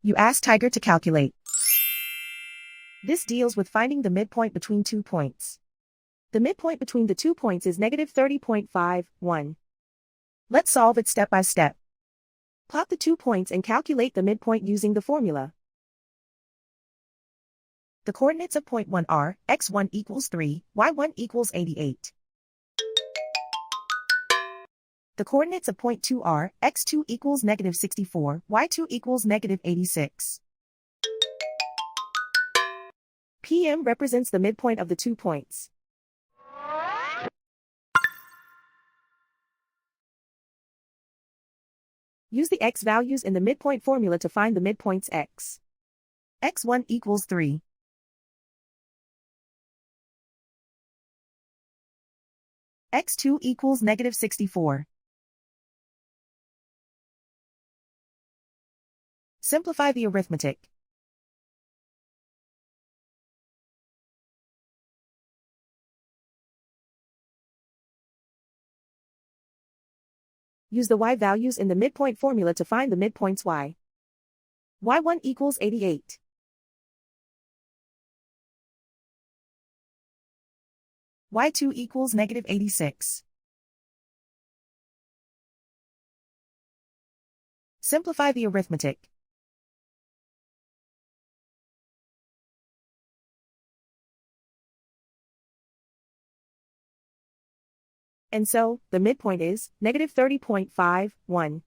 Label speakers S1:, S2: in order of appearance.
S1: You ask Tiger to calculate. This deals with finding the midpoint between 2 points. The midpoint between the 2 points is negative 30.51. Let's solve it step by step. Plot the 2 points and calculate the midpoint using the formula. The coordinates of point 1 are x1 equals 3, y1 equals 88. The coordinates of point 2 are x2 equals negative 64, y2 equals negative 86. PM represents the midpoint of the 2 points. Use the x values in the midpoint formula to find the midpoints x. x1 equals 3. x2 equals negative 64. Simplify the arithmetic. Use the y values in the midpoint formula to find the midpoints y. y1 equals 88. y2 equals negative 86. Simplify the arithmetic. And so, the midpoint is negative 30.51.